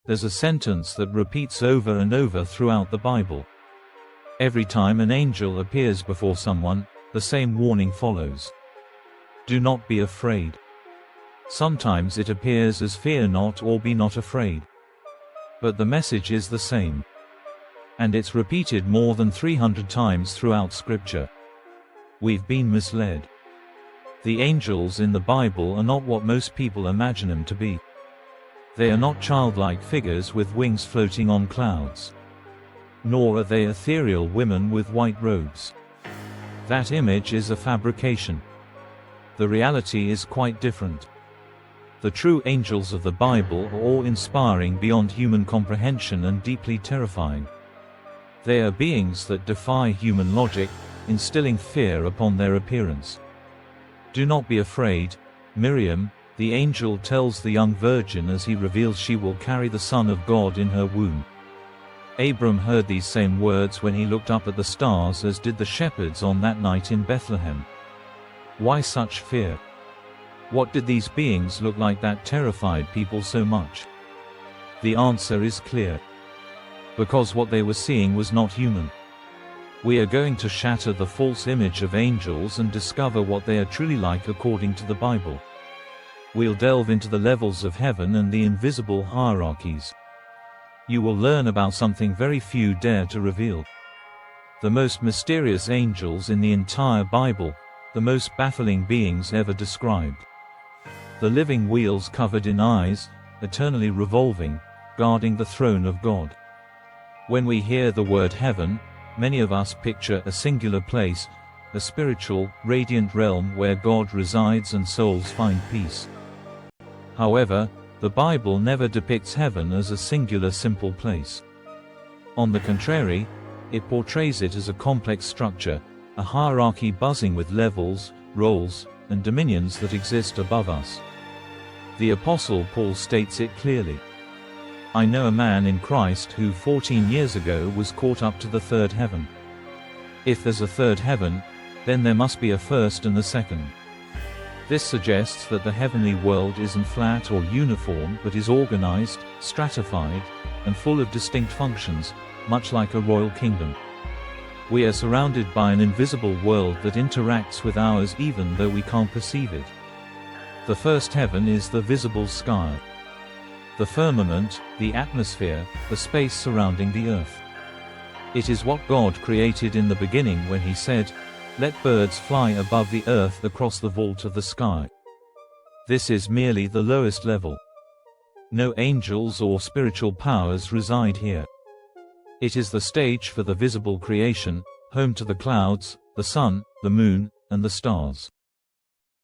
There's a sentence that repeats over and over throughout the Bible. Every time an angel appears before someone, the same warning follows. Do not be afraid. Sometimes it appears as fear not or be not afraid. But the message is the same. And it's repeated more than 300 times throughout Scripture. We've been misled. The angels in the Bible are not what most people imagine them to be. They are not childlike figures with wings floating on clouds. Nor are they ethereal women with white robes. That image is a fabrication. The reality is quite different. The true angels of the Bible are awe-inspiring beyond human comprehension and deeply terrifying. They are beings that defy human logic, instilling fear upon their appearance. Do not be afraid, Miriam, the angel tells the young virgin as he reveals she will carry the Son of God in her womb. Abram heard these same words when he looked up at the stars, as did the shepherds on that night in Bethlehem. Why such fear? What did these beings look like that terrified people so much? The answer is clear. Because what they were seeing was not human. We are going to shatter the false image of angels and discover what they are truly like according to the Bible. We'll delve into the levels of heaven and the invisible hierarchies. You will learn about something very few dare to reveal. The most mysterious angels in the entire Bible, the most baffling beings ever described. The living wheels covered in eyes, eternally revolving, guarding the throne of God. When we hear the word heaven, many of us picture a singular place, a spiritual, radiant realm where God resides and souls find peace. However, the Bible never depicts heaven as a singular simple place. On the contrary, it portrays it as a complex structure, a hierarchy buzzing with levels, roles, and dominions that exist above us. The Apostle Paul states it clearly. I know a man in Christ who 14 years ago was caught up to the third heaven. If there's a third heaven, then there must be a first and a second. This suggests that the heavenly world isn't flat or uniform but is organized, stratified, and full of distinct functions, much like a royal kingdom. We are surrounded by an invisible world that interacts with ours even though we can't perceive it. The first heaven is the visible sky. The firmament, the atmosphere, the space surrounding the earth. It is what God created in the beginning when He said, "Let birds fly above the earth across the vault of the sky." This is merely the lowest level. No angels or spiritual powers reside here. It is the stage for the visible creation, home to the clouds, the sun, the moon, and the stars.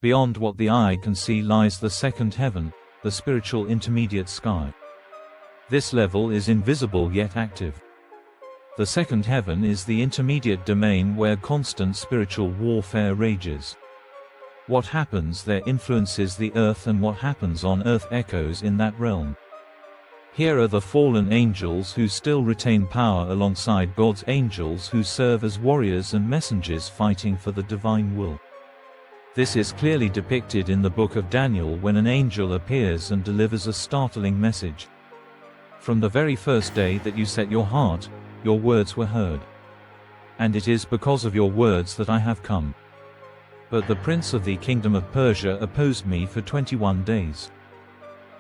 Beyond what the eye can see lies the second heaven, the spiritual intermediate sky. This level is invisible yet active. The second heaven is the intermediate domain where constant spiritual warfare rages. What happens there influences the earth, and what happens on earth echoes in that realm. Here are the fallen angels who still retain power alongside God's angels who serve as warriors and messengers fighting for the divine will. This is clearly depicted in the book of Daniel when an angel appears and delivers a startling message. From the very first day that you set your heart, your words were heard. And it is because of your words that I have come. But the prince of the kingdom of Persia opposed me for 21 days.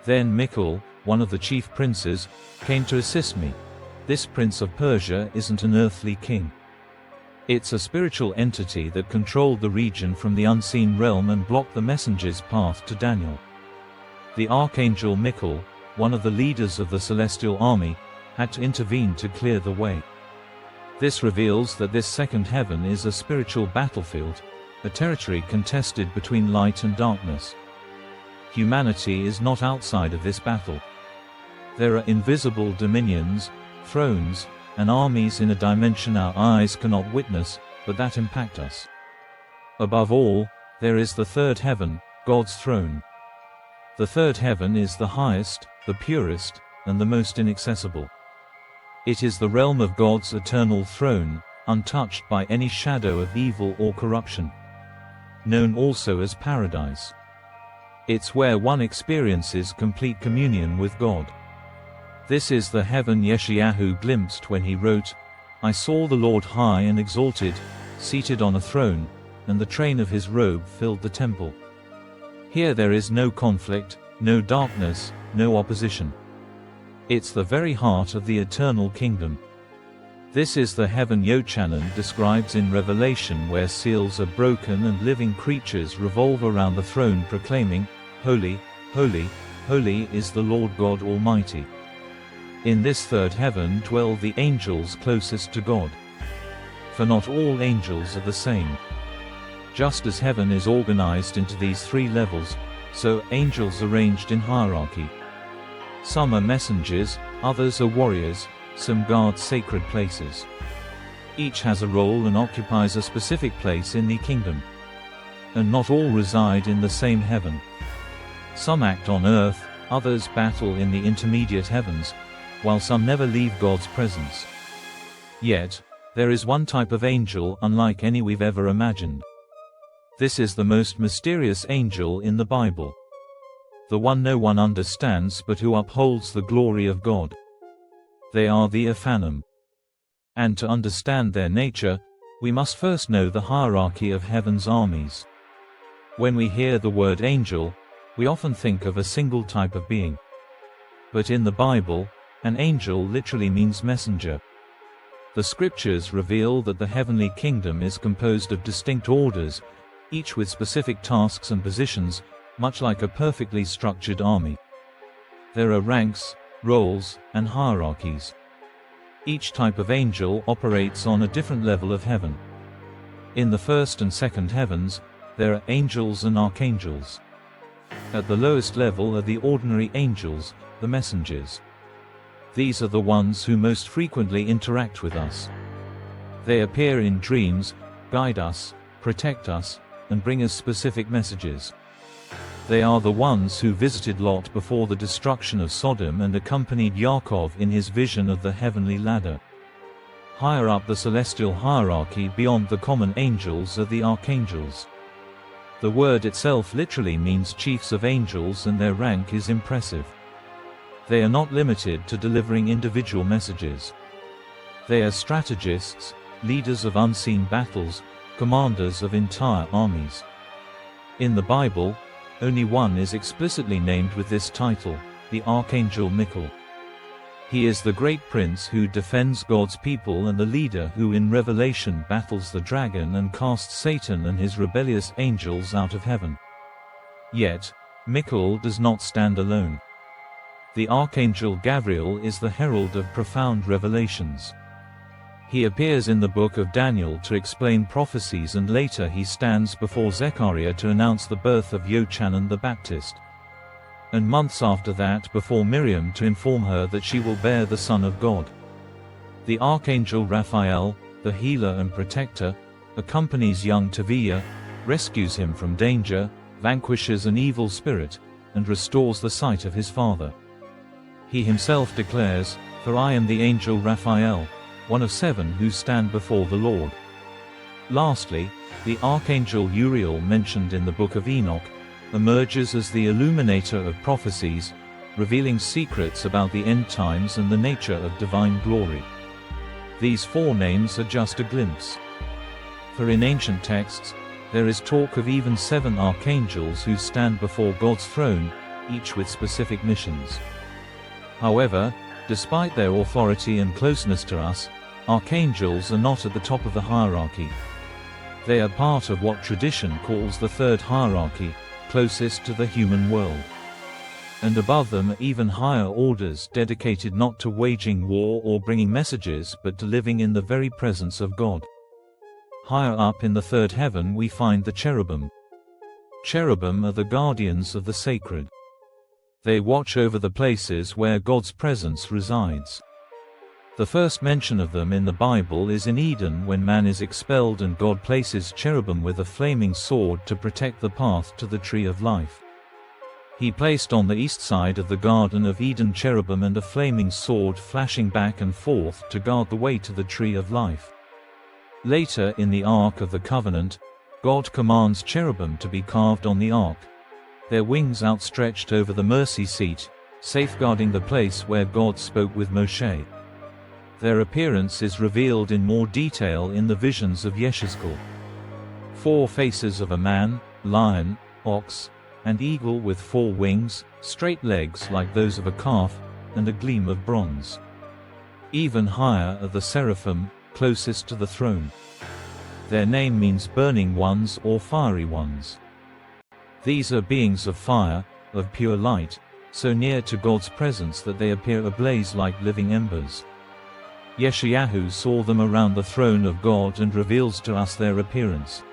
Then Michael, one of the chief princes, came to assist me. This prince of Persia isn't an earthly king. It's a spiritual entity that controlled the region from the unseen realm and blocked the messenger's path to Daniel. The Archangel Michael, one of the leaders of the celestial army, had to intervene to clear the way. This reveals that this second heaven is a spiritual battlefield, a territory contested between light and darkness. Humanity is not outside of this battle. There are invisible dominions, thrones, and armies in a dimension our eyes cannot witness, but that impact us. Above all, there is the third heaven, God's throne. The third heaven is the highest, the purest, and the most inaccessible. It is the realm of God's eternal throne, untouched by any shadow of evil or corruption. Known also as paradise. It's where one experiences complete communion with God. This is the heaven Yeshayahu glimpsed when he wrote, "I saw the Lord high and exalted, seated on a throne, and the train of his robe filled the temple." Here there is no conflict, no darkness, no opposition. It's the very heart of the eternal kingdom. This is the heaven Yochanan describes in Revelation, where seals are broken and living creatures revolve around the throne proclaiming, "Holy, holy, holy is the Lord God Almighty." In this third heaven dwell the angels closest to God. For not all angels are the same. Just as heaven is organized into these three levels, so angels arranged in hierarchy. Some are messengers, others are warriors, some guard sacred places. Each has a role and occupies a specific place in the kingdom. And not all reside in the same heaven. Some act on earth, others battle in the intermediate heavens, while some never leave God's presence. Yet, there is one type of angel unlike any we've ever imagined. This is the most mysterious angel in the Bible. The one no one understands but who upholds the glory of God. They are the Ophanim. And to understand their nature, we must first know the hierarchy of heaven's armies. When we hear the word angel, we often think of a single type of being. But in the Bible, an angel literally means messenger. The scriptures reveal that the heavenly kingdom is composed of distinct orders, each with specific tasks and positions, much like a perfectly structured army. There are ranks, roles, and hierarchies. Each type of angel operates on a different level of heaven. In the first and second heavens, there are angels and archangels. At the lowest level are the ordinary angels, the messengers. These are the ones who most frequently interact with us. They appear in dreams, guide us, protect us, and bring us specific messages. They are the ones who visited Lot before the destruction of Sodom and accompanied Yaakov in his vision of the heavenly ladder. Higher up the celestial hierarchy beyond the common angels are the archangels. The word itself literally means chiefs of angels, and their rank is impressive. They are not limited to delivering individual messages. They are strategists, leaders of unseen battles, commanders of entire armies. In the Bible, only one is explicitly named with this title, the Archangel Michael. He is the great prince who defends God's people and the leader who in Revelation battles the dragon and casts Satan and his rebellious angels out of heaven. Yet, Michael does not stand alone. The Archangel Gabriel is the herald of profound revelations. He appears in the book of Daniel to explain prophecies, and later he stands before Zechariah to announce the birth of Yochanan the Baptist. And months after that before Miriam to inform her that she will bear the Son of God. The Archangel Raphael, the healer and protector, accompanies young Taviah, rescues him from danger, vanquishes an evil spirit, and restores the sight of his father. He himself declares, "For I am the angel Raphael, one of 7 who stand before the Lord." Lastly, the Archangel Uriel mentioned in the book of Enoch, emerges as the illuminator of prophecies, revealing secrets about the end times and the nature of divine glory. These 4 names are just a glimpse. For in ancient texts, there is talk of even 7 archangels who stand before God's throne, each with specific missions. However, despite their authority and closeness to us, archangels are not at the top of the hierarchy. They are part of what tradition calls the third hierarchy, closest to the human world. And above them are even higher orders dedicated not to waging war or bringing messages but to living in the very presence of God. Higher up in the third heaven we find the cherubim. Cherubim are the guardians of the sacred. They watch over the places where God's presence resides. The first mention of them in the Bible is in Eden, when man is expelled and God places cherubim with a flaming sword to protect the path to the tree of life. He placed on the east side of the Garden of Eden cherubim and a flaming sword flashing back and forth to guard the way to the tree of life. Later in the Ark of the Covenant, God commands cherubim to be carved on the ark, their wings outstretched over the mercy seat, safeguarding the place where God spoke with Moshe. Their appearance is revealed in more detail in the visions of Yeshezkel. 4 faces of a man, lion, ox, and eagle with 4 wings, straight legs like those of a calf, and a gleam of bronze. Even higher are the seraphim, closest to the throne. Their name means burning ones or fiery ones. These are beings of fire, of pure light, so near to God's presence that they appear ablaze like living embers. Yeshayahu saw them around the throne of God and reveals to us their appearance.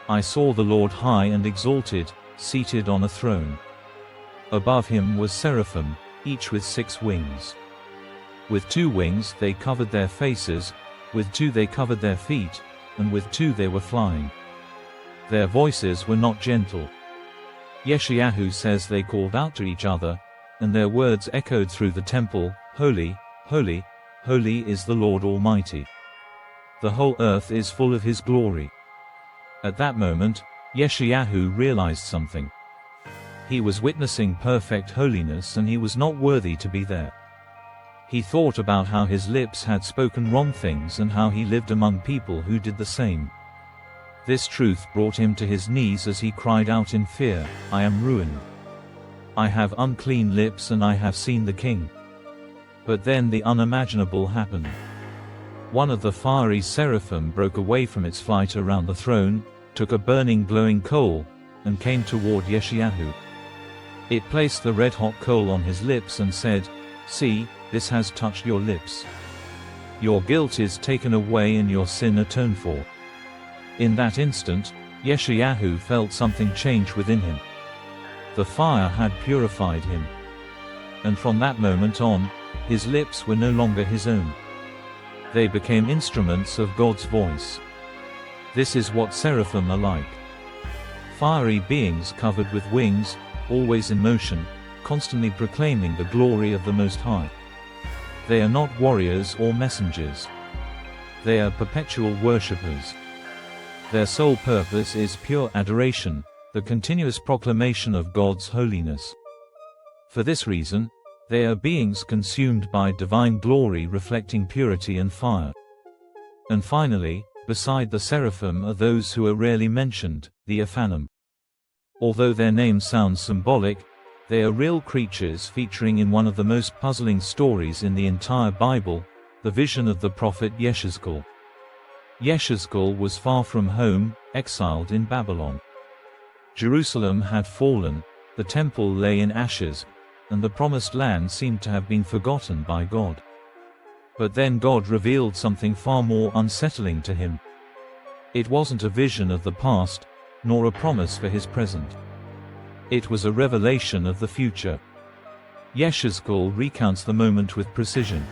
I saw the Lord high and exalted, seated on a throne. Above him was seraphim, each with 6 wings. With 2 wings they covered their faces, with 2 they covered their feet, and with 2 they were flying. Their voices were not gentle. Yeshayahu says they called out to each other, and their words echoed through the temple, Holy, holy, holy is the Lord Almighty. The whole earth is full of His glory. At that moment, Yeshayahu realized something. He was witnessing perfect holiness and he was not worthy to be there. He thought about how his lips had spoken wrong things and how he lived among people who did the same. This truth brought him to his knees as he cried out in fear, I am ruined. I have unclean lips and I have seen the King. But then the unimaginable happened. One of the fiery seraphim broke away from its flight around the throne, took a burning glowing coal, and came toward Yeshayahu. It placed the red-hot coal on his lips and said, See, this has touched your lips. Your guilt is taken away and your sin atoned for. In that instant, Yeshayahu felt something change within him. The fire had purified him. And from that moment on, his lips were no longer his own. They became instruments of God's voice. This is what seraphim are like. Fiery beings covered with wings, always in motion, constantly proclaiming the glory of the Most High. They are not warriors or messengers. They are perpetual worshippers. Their sole purpose is pure adoration, the continuous proclamation of God's holiness. For this reason, they are beings consumed by divine glory reflecting purity and fire. And finally, beside the seraphim are those who are rarely mentioned, the Ophanim. Although their name sounds symbolic, they are real creatures featuring in one of the most puzzling stories in the entire Bible, the vision of the prophet Yeshezkel. Yeshezkel was far from home, exiled in Babylon. Jerusalem had fallen, the temple lay in ashes, and the promised land seemed to have been forgotten by God. But then God revealed something far more unsettling to him. It wasn't a vision of the past, nor a promise for his present. It was a revelation of the future. Yeshezkel recounts the moment with precision.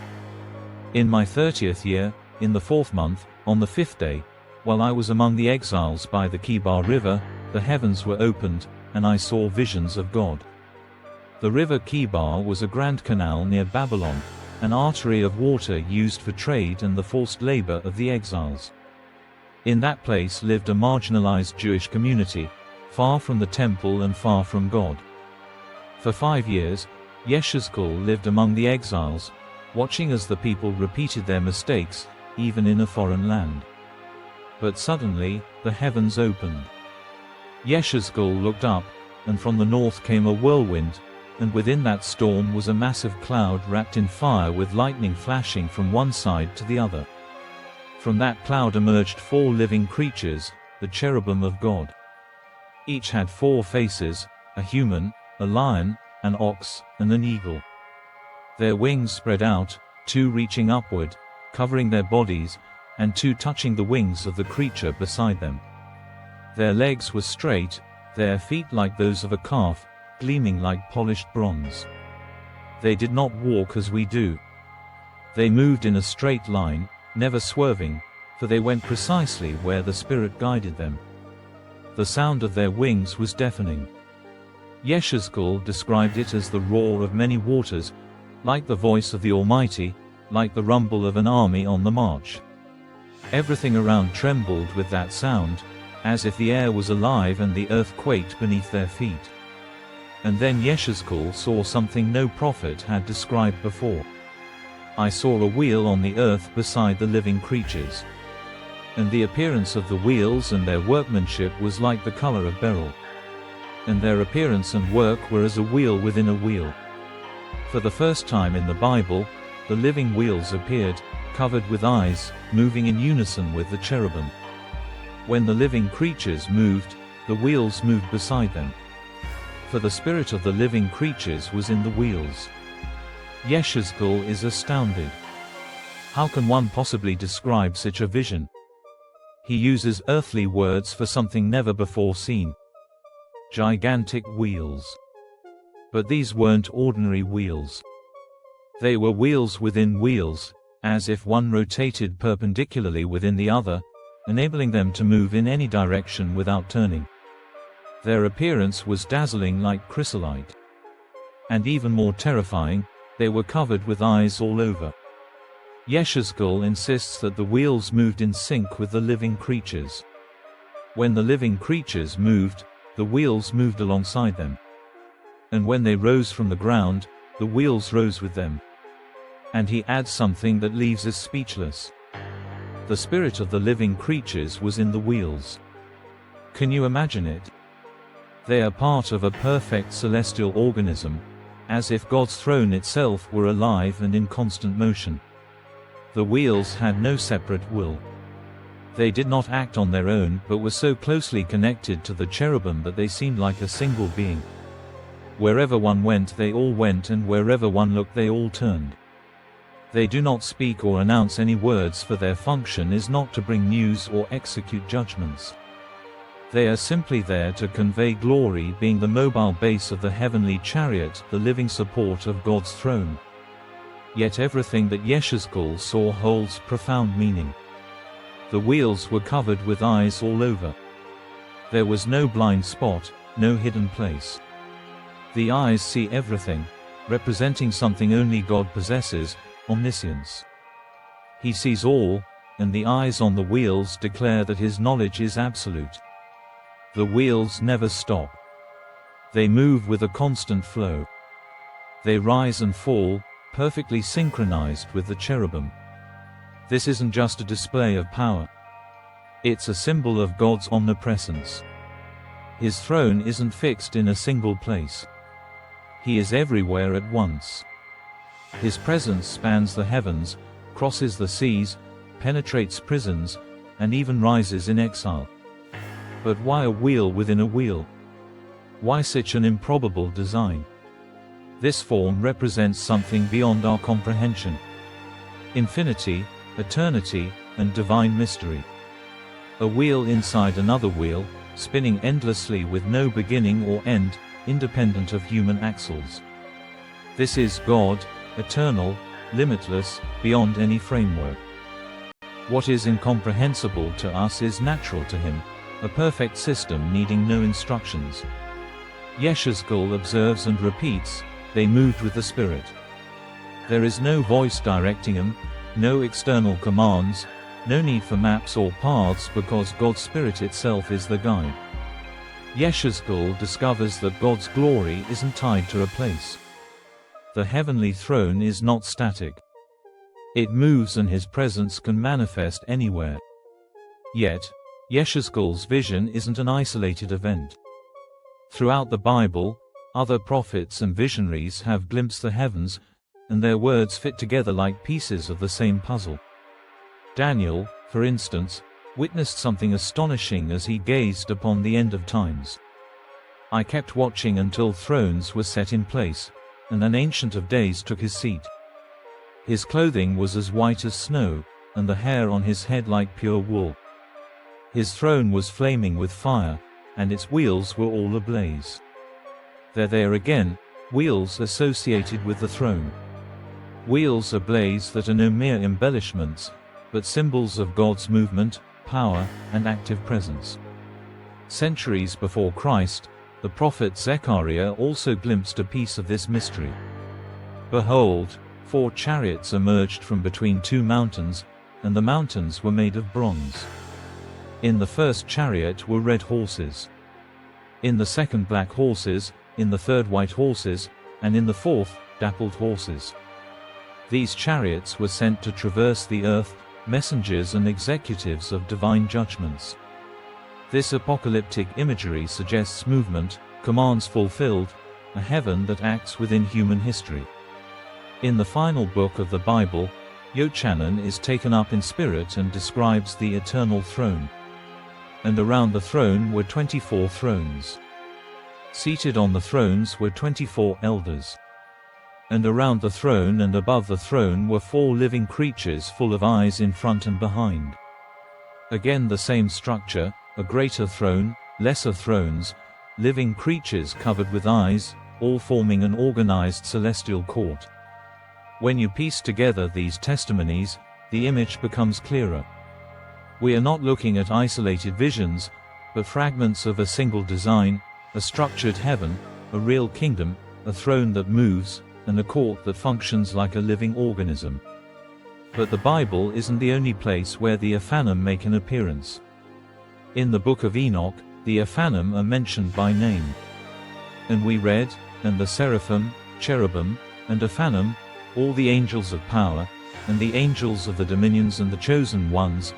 In my 30th year, in the 4th month, on the 5th day, while I was among the exiles by the Kibar River, the heavens were opened, and I saw visions of God. The river Kibar was a grand canal near Babylon, an artery of water used for trade and the forced labor of the exiles. In that place lived a marginalized Jewish community, far from the temple and far from God. For 5 years, Yeshezkel lived among the exiles, watching as the people repeated their mistakes, even in a foreign land. But suddenly, the heavens opened. Yeshezkel looked up, and from the north came a whirlwind, and within that storm was a massive cloud wrapped in fire with lightning flashing from one side to the other. From that cloud emerged 4 living creatures, the cherubim of God. Each had 4 faces, a human, a lion, an ox, and an eagle. Their wings spread out, 2 reaching upward, covering their bodies, and 2 touching the wings of the creature beside them. Their legs were straight, their feet like those of a calf, gleaming like polished bronze. They did not walk as we do. They moved in a straight line, never swerving, for they went precisely where the Spirit guided them. The sound of their wings was deafening. Yeshezkel described it as the roar of many waters, like the voice of the Almighty, like the rumble of an army on the march. Everything around trembled with that sound, as if the air was alive and the earth quaked beneath their feet. And then Yeshezkel saw something no prophet had described before. I saw a wheel on the earth beside the living creatures. And the appearance of the wheels and their workmanship was like the color of beryl. And their appearance and work were as a wheel within a wheel. For the first time in the Bible, the living wheels appeared, covered with eyes, moving in unison with the cherubim. When the living creatures moved, the wheels moved beside them. For the spirit of the living creatures was in the wheels. Yeshezkel is astounded. How can one possibly describe such a vision? He uses earthly words for something never before seen. Gigantic wheels. But these weren't ordinary wheels. They were wheels within wheels, as if one rotated perpendicularly within the other, enabling them to move in any direction without turning. Their appearance was dazzling like chrysolite. And even more terrifying, they were covered with eyes all over. Yeshezkel insists that the wheels moved in sync with the living creatures. When the living creatures moved, the wheels moved alongside them. And when they rose from the ground, the wheels rose with them. And he adds something that leaves us speechless. The spirit of the living creatures was in the wheels. Can you imagine it? They are part of a perfect celestial organism, as if God's throne itself were alive and in constant motion. The wheels had no separate will. They did not act on their own but were so closely connected to the cherubim that they seemed like a single being. Wherever one went they all went, and wherever one looked they all turned. They do not speak or announce any words, for their function is not to bring news or execute judgments. They are simply there to convey glory, being the mobile base of the heavenly chariot, the living support of God's throne. Yet everything that Yeshezkel saw holds profound meaning. The wheels were covered with eyes all over. There was no blind spot, no hidden place. The eyes see everything, representing something only God possesses, omniscience. He sees all, and the eyes on the wheels declare that his knowledge is absolute. The wheels never stop. They move with a constant flow. They rise and fall, perfectly synchronized with the cherubim. This isn't just a display of power. It's a symbol of God's omnipresence. His throne isn't fixed in a single place. He is everywhere at once. His presence spans the heavens, crosses the seas, penetrates prisons, and even rises in exile. But why a wheel within a wheel? Why such an improbable design? This form represents something beyond our comprehension. Infinity, eternity, and divine mystery. A wheel inside another wheel, spinning endlessly with no beginning or end, independent of human axles. This is God, eternal, limitless, beyond any framework. What is incomprehensible to us is natural to him, a perfect system needing no instructions. Yeshezkel observes and repeats, they moved with the Spirit. There is no voice directing them, no external commands, no need for maps or paths, because God's Spirit itself is the guide. Yeshezkel discovers that God's glory isn't tied to a place. The heavenly throne is not static. It moves, and his presence can manifest anywhere. Yet, Yeshezkel's vision isn't an isolated event. Throughout the Bible, other prophets and visionaries have glimpsed the heavens, and their words fit together like pieces of the same puzzle. Daniel, for instance, witnessed something astonishing as he gazed upon the end of times. I kept watching until thrones were set in place, and an Ancient of Days took his seat. His clothing was as white as snow, and the hair on his head like pure wool. His throne was flaming with fire, and its wheels were all ablaze. There they are again, wheels associated with the throne. Wheels ablaze that are no mere embellishments, but symbols of God's movement, power, and active presence. Centuries before Christ, the prophet Zechariah also glimpsed a piece of this mystery. Behold, 4 chariots emerged from between 2 mountains, and the mountains were made of bronze. In the first chariot were red horses. In the second black horses, in the third white horses, and in the fourth, dappled horses. These chariots were sent to traverse the earth, messengers and executives of divine judgments. This apocalyptic imagery suggests movement, commands fulfilled, a heaven that acts within human history. In the final book of the Bible, Yochanan is taken up in spirit and describes the eternal throne. And around the throne were 24 thrones. Seated on the thrones were 24 elders. And around the throne and above the throne were 4 living creatures full of eyes in front and behind. Again the same structure, a greater throne, lesser thrones, living creatures covered with eyes, all forming an organized celestial court. When you piece together these testimonies, the image becomes clearer. We are not looking at isolated visions, but fragments of a single design, a structured heaven, a real kingdom, a throne that moves, and a court that functions like a living organism. But the Bible isn't the only place where the Ophanim make an appearance. In the book of Enoch, the Ophanim are mentioned by name. And we read, "And the Seraphim, cherubim, and Ophanim, all the angels of power, and the angels of the dominions and the chosen ones,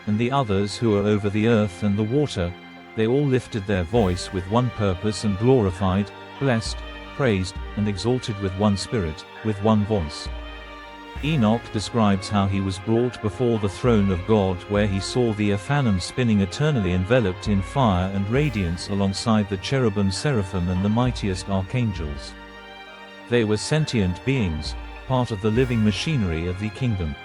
and the others who are over the earth and the water, they all lifted their voice with one purpose and glorified, blessed, praised, and exalted with one spirit, with one voice." Enoch describes how he was brought before the throne of God, where he saw the Ophanim spinning eternally enveloped in fire and radiance alongside the cherubim, seraphim and the mightiest archangels. They were sentient beings, part of the living machinery of the kingdom.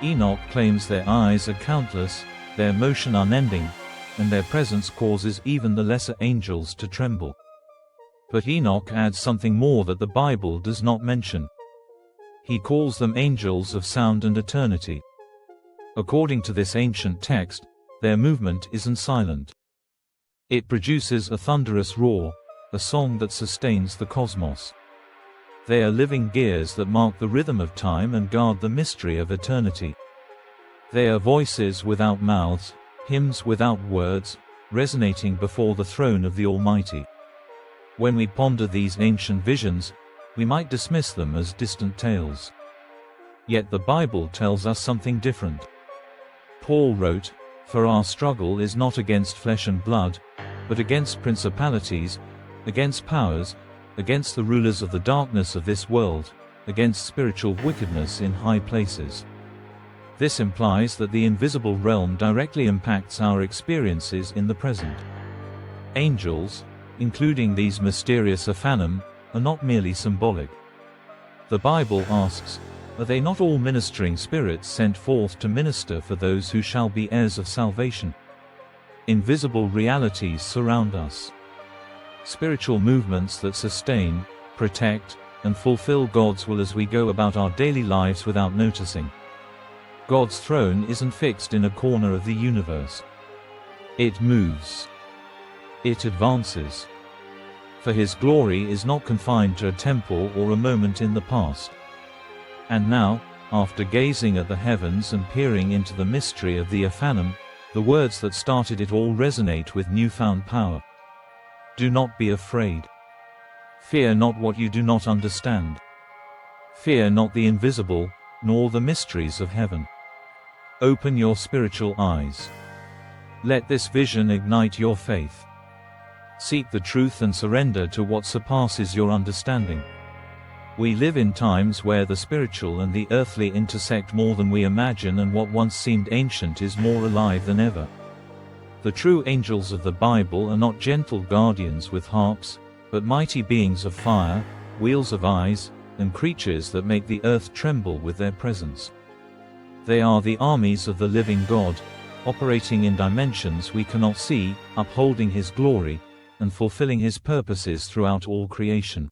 Enoch claims their eyes are countless, their motion unending, and their presence causes even the lesser angels to tremble. But Enoch adds something more that the Bible does not mention. He calls them angels of sound and eternity. According to this ancient text, their movement isn't silent. It produces a thunderous roar, a song that sustains the cosmos. They are living gears that mark the rhythm of time and guard the mystery of eternity. They are voices without mouths, hymns without words, resonating before the throne of the Almighty. When we ponder these ancient visions, we might dismiss them as distant tales. Yet the Bible tells us something different. Paul wrote, "For our struggle is not against flesh and blood, but against principalities, against powers, against the rulers of the darkness of this world, against spiritual wickedness in high places." This implies that the invisible realm directly impacts our experiences in the present. Angels, including these mysterious Ophanim, are not merely symbolic. The Bible asks, are they not all ministering spirits sent forth to minister for those who shall be heirs of salvation? Invisible realities surround us. Spiritual movements that sustain, protect, and fulfill God's will as we go about our daily lives without noticing. God's throne isn't fixed in a corner of the universe. It moves. It advances. For His glory is not confined to a temple or a moment in the past. And now, after gazing at the heavens and peering into the mystery of the Ophanim, the words that started it all resonate with newfound power. Do not be afraid. Fear not what you do not understand. Fear not the invisible, nor the mysteries of heaven. Open your spiritual eyes. Let this vision ignite your faith. Seek the truth and surrender to what surpasses your understanding. We live in times where the spiritual and the earthly intersect more than we imagine, and what once seemed ancient is more alive than ever. The true angels of the Bible are not gentle guardians with harps, but mighty beings of fire, wheels of eyes, and creatures that make the earth tremble with their presence. They are the armies of the living God, operating in dimensions we cannot see, upholding His glory, and fulfilling His purposes throughout all creation.